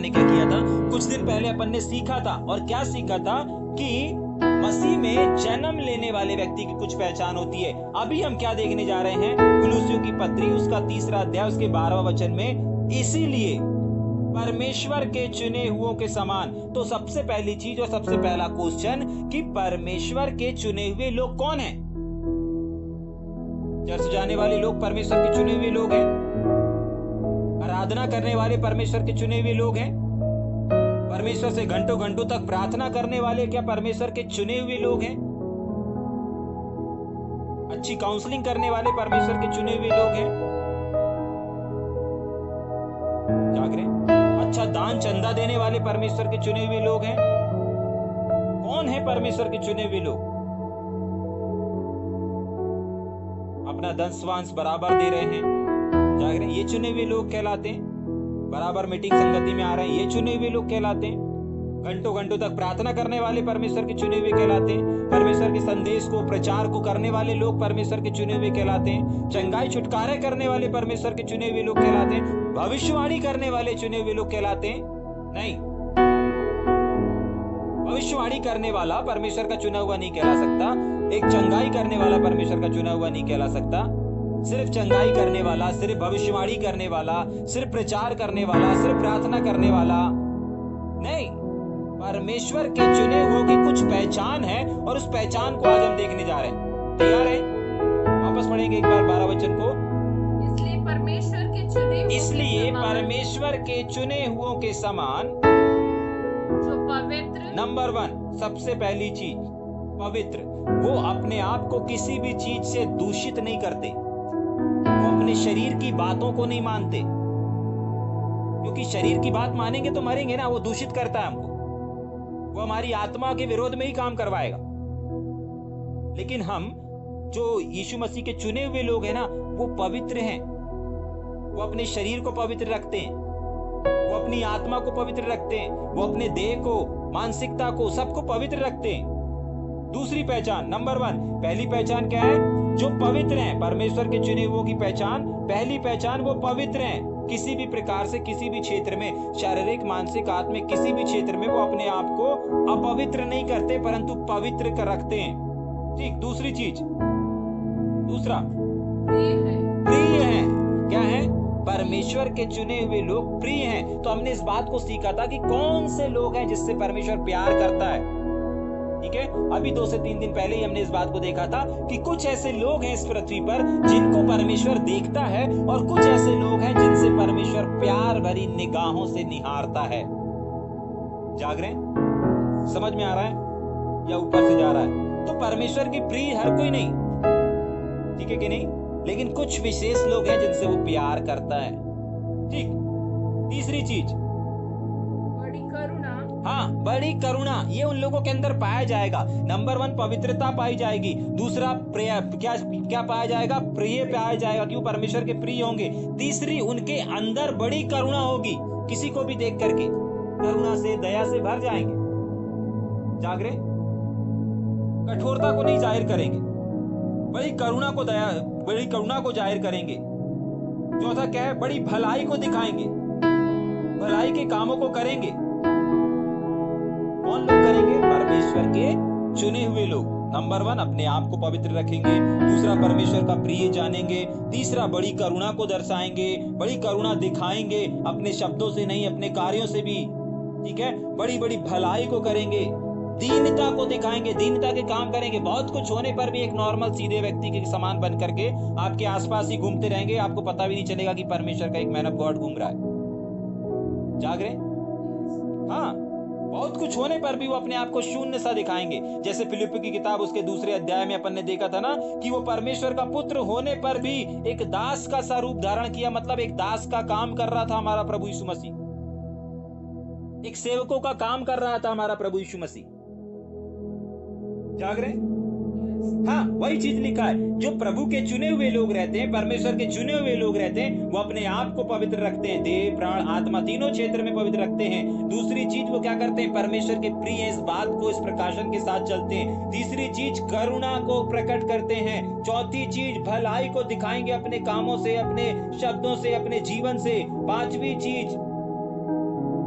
ने क्या किया था, कुछ दिन पहले अपन ने सीखा था। और क्या सीखा था कि मसीह में जन्म लेने वाले व्यक्ति की कुछ पहचान होती है। अभी हम क्या देखने जा रहे हैं, कुलुस्सियों की पत्री उसका 3 अध्याय उसके 12वां वचन में, इसीलिए परमेश्वर के चुने हुओं के समान। तो सबसे पहली चीज और सबसे पहला क्वेश्चन कि परमेश्वर के चुने हुए लोग कौन हैं? चर्च जाने वाले लोग परमेश्वर के चुने हुए लोग हैं। आराधना करने वाले परमेश्वर के चुने हुए लोग हैं। परमेश्वर से घंटों घंटों तक प्रार्थना करने वाले क्या परमेश्वर के चुने हुए लोग हैं? अच्छी काउंसलिंग करने वाले परमेश्वर के चुने हुए लोग हैं। जाग रहे? अच्छा दान चंदा देने वाले परमेश्वर के चुने हुए लोग हैं। कौन है परमेश्वर के चुने हुए लोग? अपना दंश बराबर दे रहे हैं, जाग रहे, ये चुने हुए लोग कहलाते हैं। बराबर मीटिंग संगति में आ रहे हैं, ये चुने हुए लोग कहलाते हैं। घंटों घंटों तक प्रार्थना करने वाले परमेश्वर के चुने हुए कहलाते हैं। परमेश्वर के संदेश को प्रचार को करने वाले लोग परमेश्वर के चुने हुए कहलाते हैं। चंगाई छुटकारे करने वाले परमेश्वर के चुने हुए लोग कहलाते हैं। भविष्यवाणी करने वाले चुने हुए लोग कहलाते हैं। नहीं, भविष्यवाणी करने वाला परमेश्वर का चुना हुआ नहीं कहला सकता। एक चंगाई करने वाला परमेश्वर का चुना हुआ नहीं कहला सकता। सिर्फ चंगाई करने वाला, सिर्फ भविष्यवाणी करने वाला, सिर्फ प्रचार करने वाला, सिर्फ प्रार्थना करने वाला नहीं, परमेश्वर के चुने हुओं की कुछ पहचान है और उस पहचान को आज हम देखने जा रहे हैं। तैयार है? वापस पढ़ेंगे एक बार 12 वचन को। इसलिए परमेश्वर के चुने हुओं के समान जो पवित्र, नंबर 1 सबसे पहली चीज पवित्र। वो अपने आप को किसी भी चीज से दूषित नहीं करते। वो अपने शरीर की बातों को नहीं मानते, क्योंकि शरीर की बात मानेंगे तो मरेंगे ना। वो दूषित करता है हमको, वो हमारी आत्मा के विरोध में ही काम करवाएगा। लेकिन हम जो यीशु मसीह के चुने हुए लोग हैं ना, वो पवित्र हैं। वो अपने शरीर को पवित्र रखते हैं, वो अपनी आत्मा को पवित्र रखते हैं, वो अपने देह को, मानसिकता को, सबको पवित्र रखते हैं। दूसरी पहचान नंबर 1, पहली पहचान क्या है? जो पवित्र हैं। परमेश्वर के चुने हुओं की पहचान, पहली पहचान वो पवित्र हैं। किसी भी प्रकार से, किसी भी क्षेत्र में, शारीरिक, मानसिक, आत्मिक, किसी भी क्षेत्र में वो अपने आप को अपवित्र नहीं करते, परंतु पवित्र कर रखते हैं। ठीक। दूसरी चीज, दूसरा प्रिय है। क्या है? परमेश्वर के चुने हुए लोग प्रिय हैं। तो हमने इस बात को सीखा था कि कौन से लोग हैं जिससे परमेश्वर प्यार करता है। ठीक है, अभी 2 से 3 दिन पहले ही हमने इस बात को देखा था कि कुछ ऐसे लोग हैं इस पृथ्वी पर जिनको परमेश्वर देखता है, और कुछ ऐसे लोग हैं जिनसे परमेश्वर प्यार भरी निगाहों से निहारता है। जाग रहे हैं? समझ में आ रहा है या ऊपर से जा रहा है? तो परमेश्वर की प्रिय हर कोई नहीं, ठीक है कि नहीं, लेकिन कुछ विशेष लोग हैं जिनसे वो प्यार करता है। ठीक। तीसरी चीज, बड़ी करुणा। हाँ, बड़ी करुणा। ये उन लोगों के अंदर पाया जाएगा। नंबर 1 पवित्रता पाई जाएगी। दूसरा क्या पाया जाएगा? प्रिय पाया जाएगा, क्यों? परमेश्वर के प्रिय होंगे। तीसरी, उनके अंदर बड़ी करुणा होगी। किसी को भी देख करके करुणा से, दया से भर जाएंगे। जाग रहे? कठोरता को नहीं जाहिर करेंगे, बड़ी करुणा को जाहिर करेंगे। चौथा क्या है? बड़ी भलाई को दिखाएंगे, भलाई के कामों को करेंगे। कौन लोग करेंगे? परमेश्वर के चुने हुए लोग। नंबर 1 अपने आप को पवित्र रखेंगे। दूसरा, परमेश्वर का प्रिय जानेंगे। तीसरा, बड़ी करुणा को दर्शाएंगे, बड़ी करुणा दिखाएंगे, अपने शब्दों से नहीं, अपने कार्यों से भी। ठीक है, बड़ी बड़ी भलाई को करेंगे, दीनता को दिखाएंगे, दीनता के काम करेंगे। बहुत कुछ होने पर भी एक नॉर्मल सीधे व्यक्ति के समान बन करके आपके आसपास ही घूमते रहेंगे। आपको पता भी नहीं चलेगा कि परमेश्वर का एक मैन ऑफ गॉड घूम रहा है। जाग रहे? हाँ, बहुत कुछ होने पर भी वो अपने आप को शून्य सा दिखाएंगे। जैसे फिलिप्पी की किताब उसके 2 अध्याय में अपन ने देखा था ना कि वो परमेश्वर का पुत्र होने पर भी एक दास का सा रूप धारण किया। मतलब एक दास का काम कर रहा था हमारा प्रभु यीशु मसीह, एक सेवकों का काम कर रहा था हमारा प्रभु यीशु मसीह। जाग रहे? हाँ, वही चीज लिखा है। जो प्रभु के चुने हुए लोग रहते हैं, परमेश्वर के चुने हुए लोग रहते हैं, वो अपने आप को पवित्र रखते हैं। देह, प्राण, आत्मा, तीनों क्षेत्र में पवित्र रखते हैं। दूसरी चीज वो क्या करते हैं? परमेश्वर के प्रिय इस बात को, इस प्रकाशन के साथ चलते हैं। तीसरी चीज करुणा को प्रकट करते हैं। चौथी चीज भलाई को दिखाएंगे अपने कामों से, अपने शब्दों से, अपने जीवन से। पांचवी चीज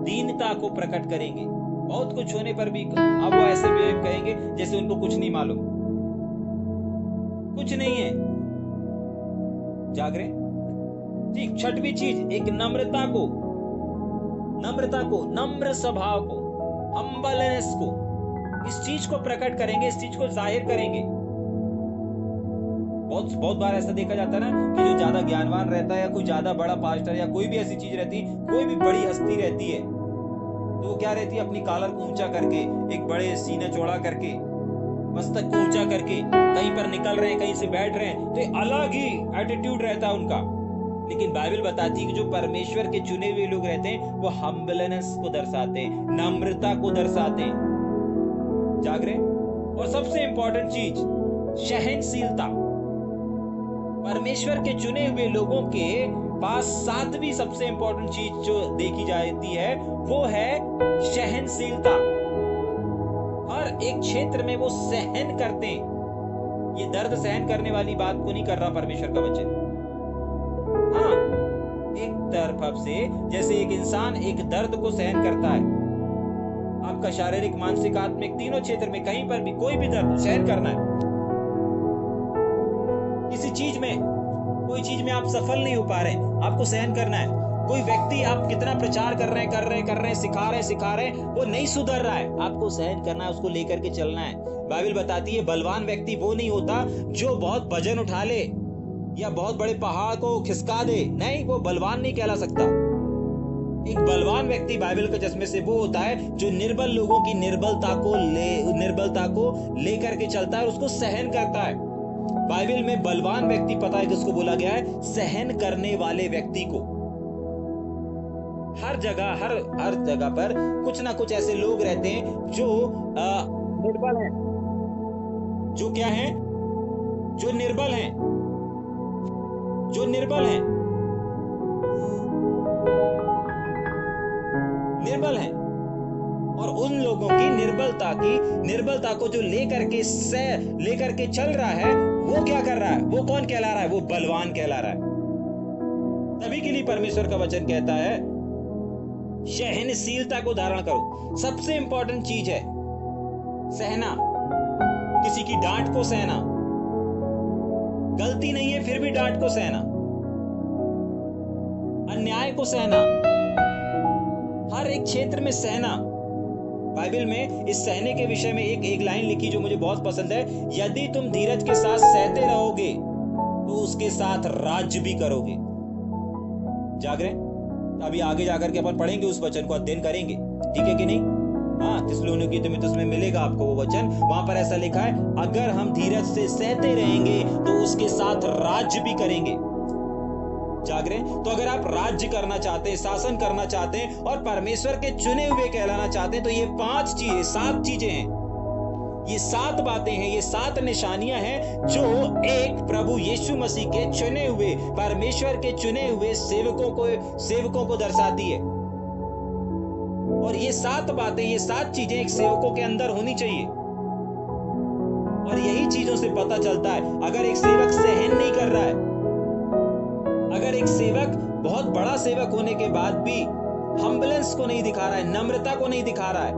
दीनता को प्रकट करेंगे। बहुत कुछ होने पर भी अब वो ऐसे बिहेव करेंगे जैसे उनको कुछ नहीं मालूम, कुछ नहीं है। जाग रहे? ठीक। छठवीं चीज, एक नम्रता को, नम्र स्वभाव को, हम्बलनेस को, इस चीज को प्रकट करेंगे, इस चीज को जाहिर करेंगे। बहुत बार ऐसा देखा जाता है ना कि जो ज्यादा ज्ञानवान रहता है या कोई ज्यादा बड़ा पास्टर या कोई भी ऐसी चीज रहती, कोई भी बड़ी हस्ती रहती है, तो वो क्या रहती है, अपनी कॉलर को ऊंचा करके, एक बड़े सीने चौड़ा करके, मस्तक को ऊंचा करके कहीं पर निकल रहे हैं, कहीं से बैठ रहे हैं, तो अलग ही एटीट्यूड रहता है उनका। लेकिन बाइबल बताती है कि जो परमेश्वर के चुने हुए लोग रहते हैं वो हम्बलनेस को दर्शाते हैं, नम्रता को दर्शाते हैं। जाग रहे? और सबसे इंपॉर्टेंट चीज, सहनशीलता। परमेश्वर के चुने हुए लोगों के पास सातवीं सबसे इंपॉर्टेंट चीज जो देखी जाती है वो है सहनशीलता। हर एक क्षेत्र में वो सहन करते हैं। ये दर्द सहन करने वाली बात को नहीं कर रहा परमेश्वर का वचन। हाँ, एक तरफ से जैसे एक इंसान एक दर्द को सहन करता है, आपका शारीरिक, मानसिक, आत्मिक, तीनों क्षेत्र में कहीं पर भी कोई भी दर्द सहन करना है। किसी चीज में, कोई चीज में आप सफल नहीं हो पा रहे, आपको सहन करना है। कोई व्यक्ति आप कितना प्रचार कर रहे हैं, सिखा रहे हैं, वो नहीं सुधर रहा है, आपको सहन करना है, उसको लेकर के चलना है। बाइबल बताती है बलवान व्यक्ति वो नहीं होता जो बहुत वजन उठा ले या बहुत बड़े पहाड़ को खिसका दे, नहीं, वो बलवान नहीं कहला सकता। एक बलवान व्यक्ति बाइबल के चश्मे से वो होता है जो निर्बल लोगों की निर्बलता को लेकर के चलता है और उसको सहन करता है। बाइबल में बलवान व्यक्ति पता है किसको बोला गया है? सहन करने वाले व्यक्ति को। हर जगह पर कुछ ना कुछ ऐसे लोग रहते हैं जो निर्बल हैं, जो क्या हैं? जो निर्बल हैं, निर्बल हैं। और उन लोगों की निर्बलता को जो लेकर के चल रहा है, वो क्या कर रहा है? वो कौन कहला रहा है? वो बलवान कहला रहा है। तभी के लिए परमेश्वर का वचन कहता है सहनशीलता को धारण करो। सबसे इंपॉर्टेंट चीज है सहना, किसी की डांट को सहना। गलती नहीं है फिर भी डांट को सहना, अन्याय को सहना, हर एक क्षेत्र में सहना। बाइबल में इस सहने के विषय में एक लाइन लिखी जो मुझे बहुत पसंद है, यदि तुम धीरज के साथ सहते रहोगे तो उसके साथ राज्य भी करोगे। जाग रहे? अभी आगे जाकर के अपन पढ़ेंगे, उस वचन को अध्ययन करेंगे, ठीक है कि नहीं? हाँ, थिस्सलुनीकी तो उसमें मिलेगा आपको वो वचन। वहां पर ऐसा लिखा है, अगर हम धीरज से सहते रहेंगे तो उसके साथ राज्य भी करेंगे। जाग रहे? तो अगर आप राज्य करना चाहते हैं, शासन करना चाहते हैं और परमेश्वर के चुने हुए कहलाना चाहते हैं, तो ये 7 चीजें हैं, ये 7 बातें हैं, ये 7 निशानियां हैं जो एक प्रभु यीशु मसीह के चुने हुए, परमेश्वर के चुने हुए सेवकों को दर्शाती है। और ये 7 बातें, ये 7 चीजें एक सेवकों के अंदर होनी चाहिए। और यही चीजों से पता चलता है अगर एक सेवक सहन नहीं कर रहा है, अगर एक सेवक बहुत बड़ा सेवक होने के बाद भी हम्बलेंस को नहीं दिखा रहा है, नम्रता को नहीं दिखा रहा है,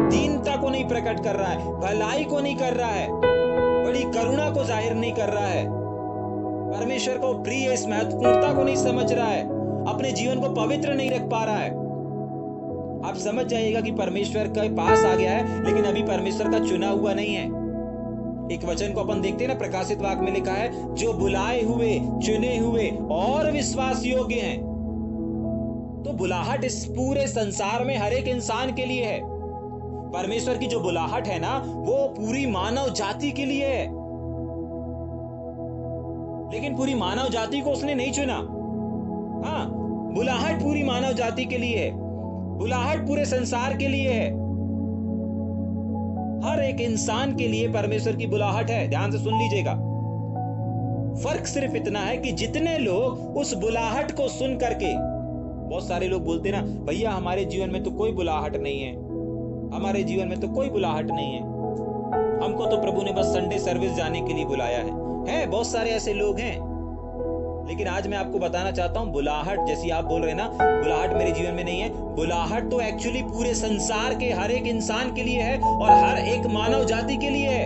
दीनता को नहीं प्रकट कर रहा है, भलाई को नहीं कर रहा है, बड़ी करुणा को जाहिर नहीं कर रहा है, परमेश्वर को प्रिय इस महत्वपूर्णता को नहीं समझ रहा है, अपने जीवन को पवित्र नहीं रख पा रहा है, आप समझ जाइएगा कि परमेश्वर के पास आ गया है, लेकिन अभी परमेश्वर का चुना हुआ नहीं है। एक वचन को अपन देखते हैं ना, प्रकाशित वाक्य में लिखा है, जो बुलाए हुए, चुने हुए और विश्वास योग्य हैं। तो बुलाहट इस पूरे संसार में हर एक इंसान के लिए है। परमेश्वर की जो बुलाहट है ना, वो पूरी मानव जाति के लिए है, लेकिन पूरी मानव जाति को उसने नहीं चुना। हाँ, बुलाहट पूरी मानव जाति के लिए है, बुलाहट पूरे संसार के लिए है, हर एक इंसान के लिए परमेश्वर की बुलाहट है। ध्यान से सुन लीजिएगा। फर्क सिर्फ इतना है कि जितने लोग उस बुलाहट को सुन करके, बहुत सारे लोग बोलते ना, भैया हमारे जीवन में तो कोई बुलाहट नहीं है, हमारे जीवन में तो कोई बुलाहट नहीं है, हमको तो प्रभु ने बस संडे सर्विस जाने के लिए बुलाया है। बहुत सारे ऐसे लोग हैं, लेकिन आज मैं आपको बताना चाहता हूं, बुलाहट जैसी आप बोल रहे हैं ना, बुलाहट मेरे जीवन में नहीं है। बुलाहट तो एक्चुअली पूरे संसार के हर एक इंसान के लिए है और हर एक मानव जाति के लिए है।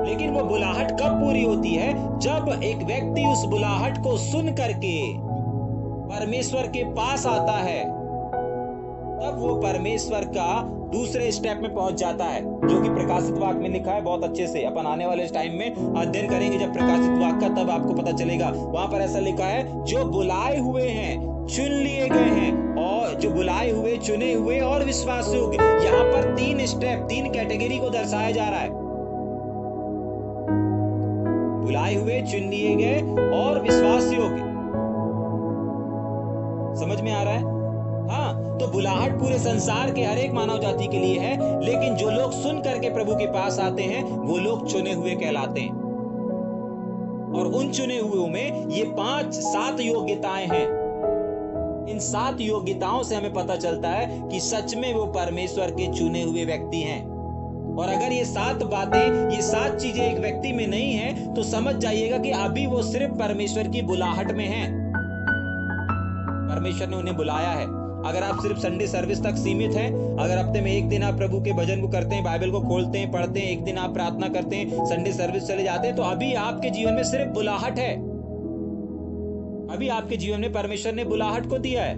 लेकिन वो बुलाहट कब पूरी होती है? जब एक व्यक्ति उस बुलाहट को सुन करके परमेश्वर के पास आता है, तब वो परमेश्वर का दूसरे स्टेप में पहुंच जाता है, जो कि प्रकाशित वाक्य में लिखा है बहुत अच्छे से। अपन आने वाले टाइम में अध्ययन करेंगे जब प्रकाशित वाक्य का, तब आपको पता चलेगा। वहां पर ऐसा लिखा है, जो बुलाए हुए हैं, चुन लिए गए हैं, और जो बुलाए हुए, चुने हुए और विश्वास योग्य। यहाँ पर 3 स्टेप, 3 कैटेगरी को दर्शाया जा रहा है। बुलाए हुए, चुन लिए गए और विश्वास योग्य। समझ में आ रहा है? हाँ, तो बुलाहट पूरे संसार के हर एक मानव जाति के लिए है, लेकिन जो लोग सुन करके प्रभु के पास आते हैं, वो लोग चुने हुए कहलाते हैं। और उन चुने हुए में ये 5-7 योग्यताएं हैं। इन 7 योग्यताओं से हमें पता चलता है कि सच में वो परमेश्वर के चुने हुए व्यक्ति हैं। और अगर ये 7 बातें, ये 7 चीजें एक व्यक्ति में नहीं है, तो समझ जाइएगा कि अभी वो सिर्फ परमेश्वर की बुलाहट में है। परमेश्वर ने उन्हें बुलाया है। अगर आप सिर्फ संडे सर्विस तक सीमित हैं, अगर हफ्ते में एक दिन आप प्रभु के भजन को करते हैं, बाइबल को खोलते हैं, पढ़ते हैं, एक दिन आप प्रार्थना करते हैं, संडे सर्विस चले जाते हैं, तो अभी आपके जीवन में सिर्फ बुलाहट है। अभी आपके जीवन में परमेश्वर ने बुलाहट को दिया है,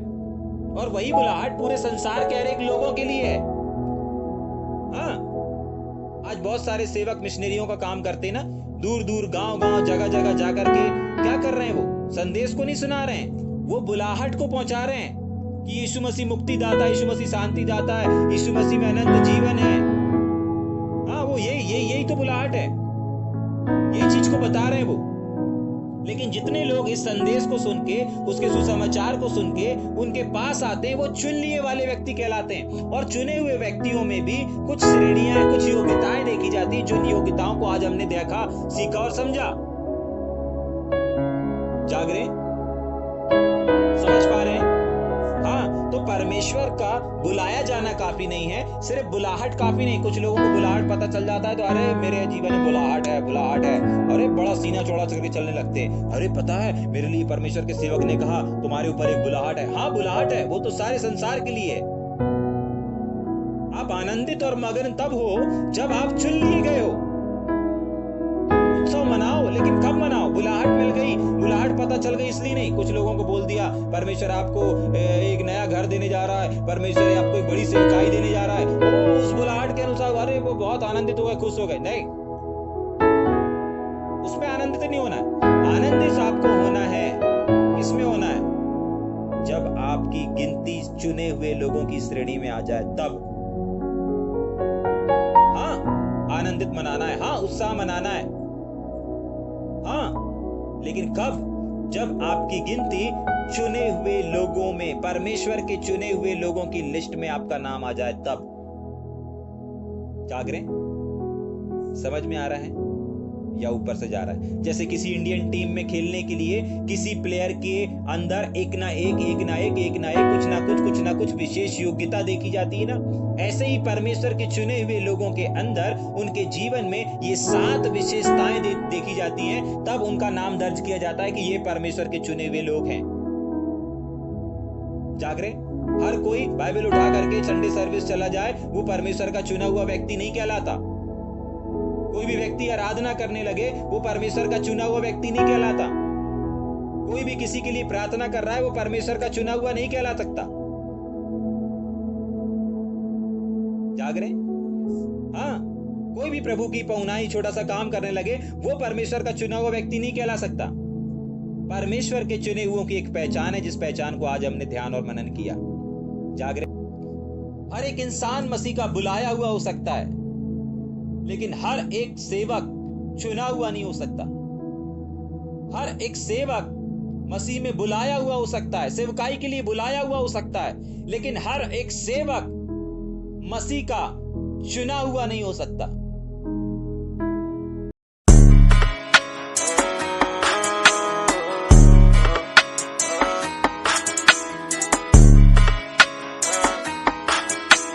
और वही बुलाहट पूरे संसार के हर एक लोगों के लिए है। हाँ, आज बहुत सारे सेवक मिशनरियों का काम करते हैं ना, दूर दूर, गांव गांव, जगह जगह जाकर के क्या कर रहे हैं? वो संदेश को नहीं सुना रहे हैं, वो बुलाहट को पहुंचा रहे हैं कि यीशु मसीह मुक्ति दाता, यीशु मसीह शांति दाता है, यीशु मसीह में अनंत जीवन है। हाँ, वो यही तो बुलाहट है, यही चीज को बता रहे हैं वो। लेकिन जितने लोग इस संदेश को सुन के, उसके सुसमाचार को सुन के उनके पास आते हैं, वो चुन लिए वाले व्यक्ति कहलाते हैं। और चुने हुए व्यक्तियों में भी कुछ श्रेणियां, कुछ योग्यताएं देखी जाती हैं, जिन योग्यताओं को आज हमने देखा, सीखा और समझा। जाग रहे? समझ पा रहे हैं? हाँ, तो परमेश्वर का बुलाया जाना काफी नहीं है, सिर्फ बुलाहट काफी नहीं। कुछ लोगों को बुलाहट पता चल जाता है तो अरे मेरे जीवन में बुलाहट है, बुलाहट है, अरे बड़ा सीना चौड़ा करके चलने लगते हैं। अरे पता है, मेरे लिए परमेश्वर के सेवक ने कहा तुम्हारे ऊपर एक बुलाहट है। हाँ, बुलाहट है, वो तो सारे संसार के लिए है। आप आनंदित और मगन तब हो जब आप चुन लिए गए हो। उत्सव मनाओ, लेकिन कब मनाओ? बुलाहट मिल गई, बुलाहट पता चल गई इसलिए नहीं। कुछ लोगों को बोल दिया परमेश्वर आपको एक नया घर देने जा रहा है, परमेश्वर आपको एक बड़ी सेवकाई देने जा रहा है, वो उस बुलाहट के अनुसार अरे वो बहुत आनंदित हो गए, खुश हो गए। नहीं, उसमें आनंदित नहीं होना है। आनंदित आपको होना है, किसमें होना है? जब आपकी गिनती चुने हुए लोगों की श्रेणी में आ जाए, तब। हाँ, आनंदित मनाना है, हाँ, उत्साह मनाना है, हाँ, लेकिन कब? जब आपकी गिनती चुने हुए लोगों में, परमेश्वर के चुने हुए लोगों की लिस्ट में आपका नाम आ जाए, तब। जाग रहे? समझ में आ रहा है या ऊपर से जा रहा है? जैसे किसी इंडियन टीम में खेलने के लिए किसी प्लेयर के अंदर एक ना एक कुछ ना कुछ विशेष योग्यता देखी जाती है ना, ऐसे ही परमेश्वर के चुने हुए लोगों के अंदर, उनके जीवन में ये 7 विशेषताएं देखी जाती हैं, तब उनका नाम दर्ज किया जाता है कि ये परमेश्वर के चुने हुए लोग हैं। जाग रहे? हर कोई बाइबल उठा करके संडे सर्विस चला जाए, वो परमेश्वर का चुना हुआ व्यक्ति नहीं कहलाता। कोई भी व्यक्ति आराधना करने लगे, वो परमेश्वर का चुना हुआ व्यक्ति नहीं कहलाता। कोई भी किसी के लिए प्रार्थना कर रहा है, वो परमेश्वर का चुना हुआ नहीं कहला सकता। जाग रहे? हाँ, कोई भी प्रभु की पहुनाई, छोटा सा काम करने लगे, वो परमेश्वर का चुना हुआ व्यक्ति नहीं कहला सकता। परमेश्वर के चुने हुओं की एक पहचान है, जिस पहचान को आज हमने ध्यान और मनन किया। जाग रहे? हर एक इंसान मसीह का बुलाया हुआ हो सकता है, लेकिन हर एक सेवक चुना हुआ नहीं हो सकता। हर एक सेवक मसीह में बुलाया हुआ हो सकता है, सेवकाई के लिए बुलाया हुआ हो सकता है, लेकिन हर एक सेवक मसीह का चुना हुआ नहीं हो सकता।